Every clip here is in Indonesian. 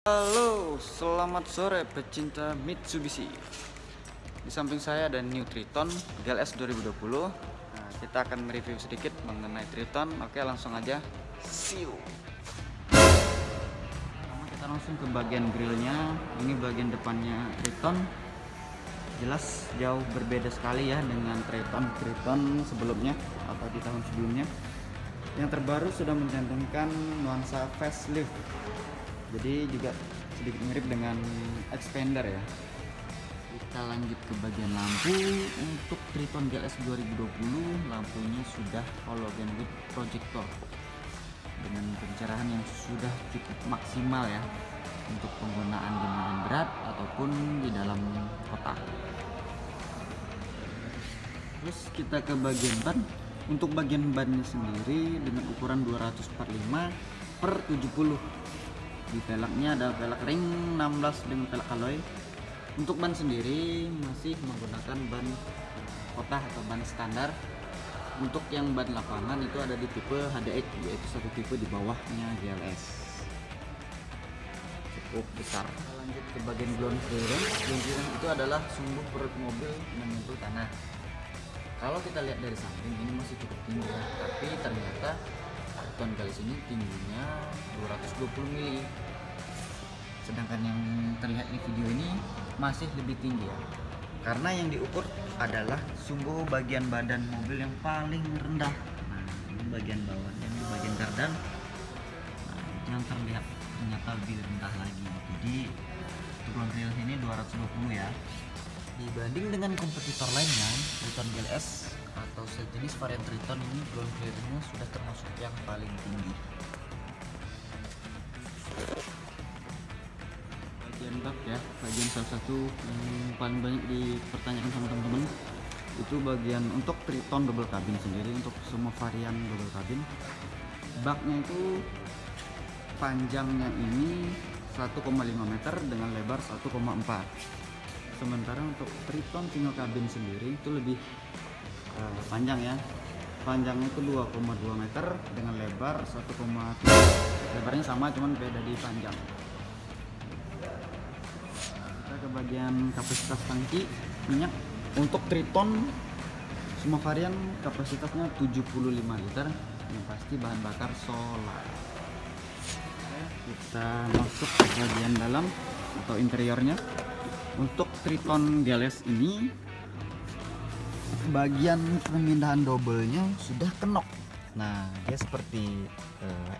Halo, selamat sore pecinta Mitsubishi. Di samping saya ada New Triton GLS 2020. Nah, kita akan mereview sedikit mengenai Triton. Oke, langsung aja. See you. Pertama kita langsung ke bagian grillnya. Ini bagian depannya Triton. Jelas jauh berbeda sekali ya dengan Triton sebelumnya atau di tahun sebelumnya. Yang terbaru sudah mencantumkan nuansa facelift. Jadi juga sedikit mirip dengan expander ya. Kita lanjut ke bagian lampu. Untuk Triton GLS 2020 lampunya sudah halogen with projector dengan pencerahan yang sudah cukup maksimal ya untuk penggunaan di medan berat ataupun di dalam kota. Terus kita ke bagian ban. Untuk bagian bannya sendiri dengan ukuran 245/70. Di peleknya ada pelek ring 16 dengan pelek alloy. Untuk ban sendiri masih menggunakan ban kota atau ban standar. Untuk yang ban lapangan itu ada di tipe HDX, yaitu satu tipe di bawahnya GLS. Cukup besar. Kita lanjut ke bagian ground clearance. Ground clearance itu adalah sumbu perut mobil menyentuh tanah. Kalau kita lihat dari samping ini masih cukup tinggi ya, tapi ternyata Triton GLS ini tingginya 220 mili. Sedangkan yang terlihat di video ini masih lebih tinggi ya. Karena yang diukur adalah sumbu bagian badan mobil yang paling rendah. Nah, ini bagian bawahnya, ini bagian kardan. Nah, itu yang terlihat ternyata lebih rendah lagi. Jadi ground clearance ini 220 ya. Dibanding dengan kompetitor lainnya, Triton GLS atau sejenis varian Triton ini ground clearance-nya sudah termasuk yang paling tinggi. Bagian bak ya, bagian salah satu yang paling banyak dipertanyakan sama teman-teman itu bagian untuk Triton double cabin sendiri. Untuk semua varian double cabin, baknya itu panjangnya ini 1,5 meter dengan lebar 1,4. Sementara untuk Triton single cabin sendiri itu lebih panjang ya. Panjangnya itu 2,2 meter dengan lebar 1,3. Lebarnya sama, cuman beda di panjang. Kita ke bagian kapasitas tangki minyak. Untuk Triton semua varian kapasitasnya 75 liter. Yang pasti bahan bakar solar. Kita masuk ke bagian dalam atau interiornya. Untuk Triton GLS ini bagian pemindahan double-nya sudah kenok. Nah, dia seperti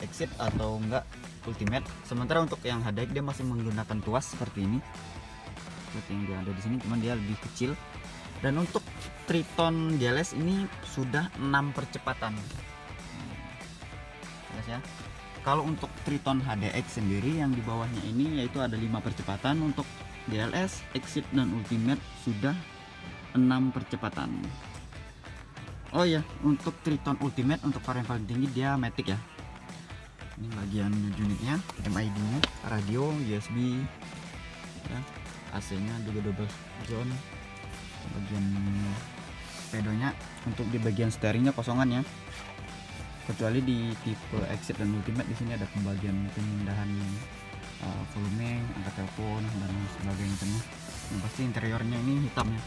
exit atau enggak ultimate. Sementara untuk yang HDX dia masih menggunakan tuas seperti ini. Seperti yang dia ada di sini, cuman dia lebih kecil. Dan untuk Triton GLS ini sudah 6 percepatan. Jelas ya. Kalau untuk Triton HDX sendiri yang di bawahnya ini yaitu ada 5 percepatan. Untuk GLS, Exit dan Ultimate sudah 6 percepatan. Oh ya, untuk Triton Ultimate untuk varian paling tinggi dia Matic ya. Ini bagian unitnya, MID-nya, radio, USB, ya, AC-nya juga double zone. Bagian pedonya untuk di bagian steeringnya kosongan ya. Kecuali di tipe Exit dan Ultimate di sini ada pembagian pemindahan volume, angkat telepon dan sebagainya. Yang pasti interiornya ini hitamnya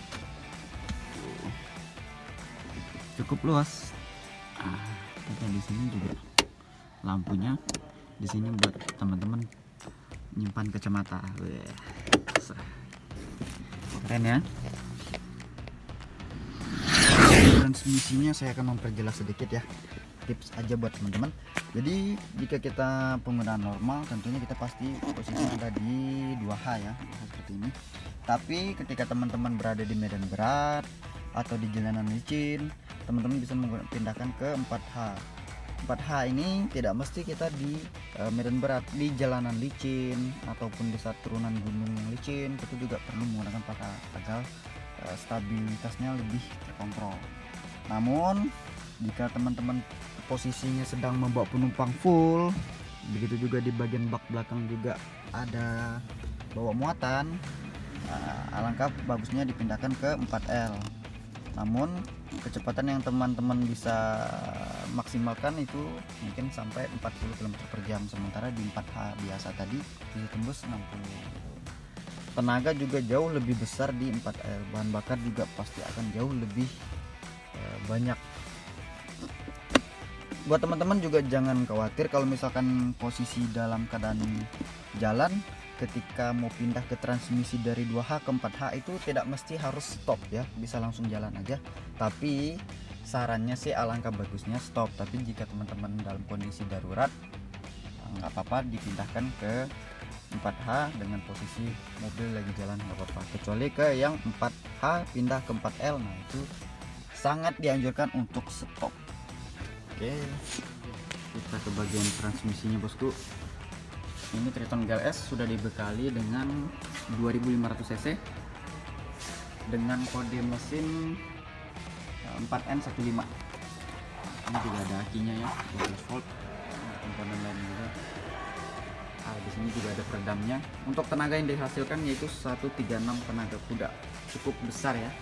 cukup luas. Kita di sini juga lampunya di sini buat teman-teman nyimpan kacamata. Keren ya. Transmisinya saya akan memperjelas sedikit ya, tips aja buat teman-teman. Jadi jika kita penggunaan normal tentunya kita pasti posisinya ada di 2H ya, seperti ini. Tapi ketika teman-teman berada di medan berat atau di jalanan licin, teman-teman bisa pindahkan ke 4H. 4H ini tidak mesti kita di medan berat, di jalanan licin ataupun di saat turunan gunung licin kita juga perlu menggunakan 4H agar stabilitasnya lebih terkontrol. Namun jika teman-teman posisinya sedang membawa penumpang full, begitu juga di bagian bak belakang juga ada bawa muatan, alangkah bagusnya dipindahkan ke 4L. Namun kecepatan yang teman-teman bisa maksimalkan itu mungkin sampai 40 km per jam, sementara di 4H biasa tadi bisa tembus 60. Tenaga juga jauh lebih besar di 4L, bahan bakar juga pasti akan jauh lebih banyak. Buat teman-teman juga jangan khawatir kalau misalkan posisi dalam keadaan jalan ketika mau pindah ke transmisi dari 2H ke 4H itu tidak mesti harus stop ya, bisa langsung jalan aja. Tapi sarannya sih alangkah bagusnya stop, tapi jika teman-teman dalam kondisi darurat nggak apa-apa dipindahkan ke 4H dengan posisi mobil lagi jalan, nggak apa-apa, kecuali ke yang 4H pindah ke 4L, nah itu sangat dianjurkan untuk stop. Oke, kita ke bagian transmisinya bosku. Ini Triton GLS sudah dibekali dengan 2500 cc dengan kode mesin 4N15. Ini juga ada akinya ya, 12 volt, komponen lain juga. Di sini juga ada peredamnya. Untuk tenaga yang dihasilkan yaitu 136 tenaga kuda, cukup besar ya.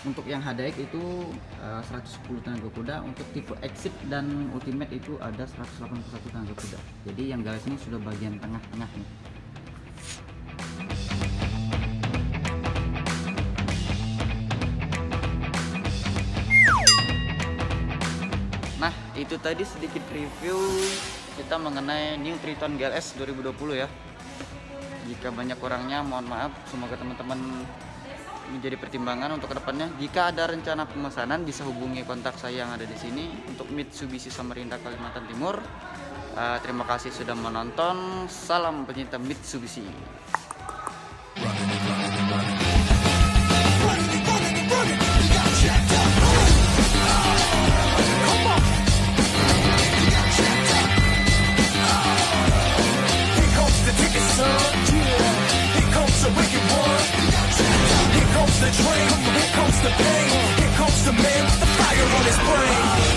Untuk yang HDX itu 110 tenaga kuda, untuk tipe Exit dan Ultimate itu ada 181 tenaga kuda. Jadi yang GLS ini sudah bagian tengah-tengah nih. Nah, itu tadi sedikit review kita mengenai New Triton GLS 2020 ya. Jika banyak kurangnya mohon maaf, semoga teman-teman menjadi pertimbangan untuk kedepannya. Jika ada rencana pemesanan bisa hubungi kontak saya yang ada di sini untuk Mitsubishi Samarinda Kalimantan Timur. Terima kasih sudah menonton. Salam pencinta Mitsubishi.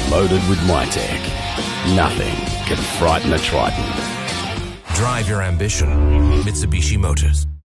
Loaded with MyTech, nothing can frighten a Triton. Drive your ambition, Mitsubishi Motors.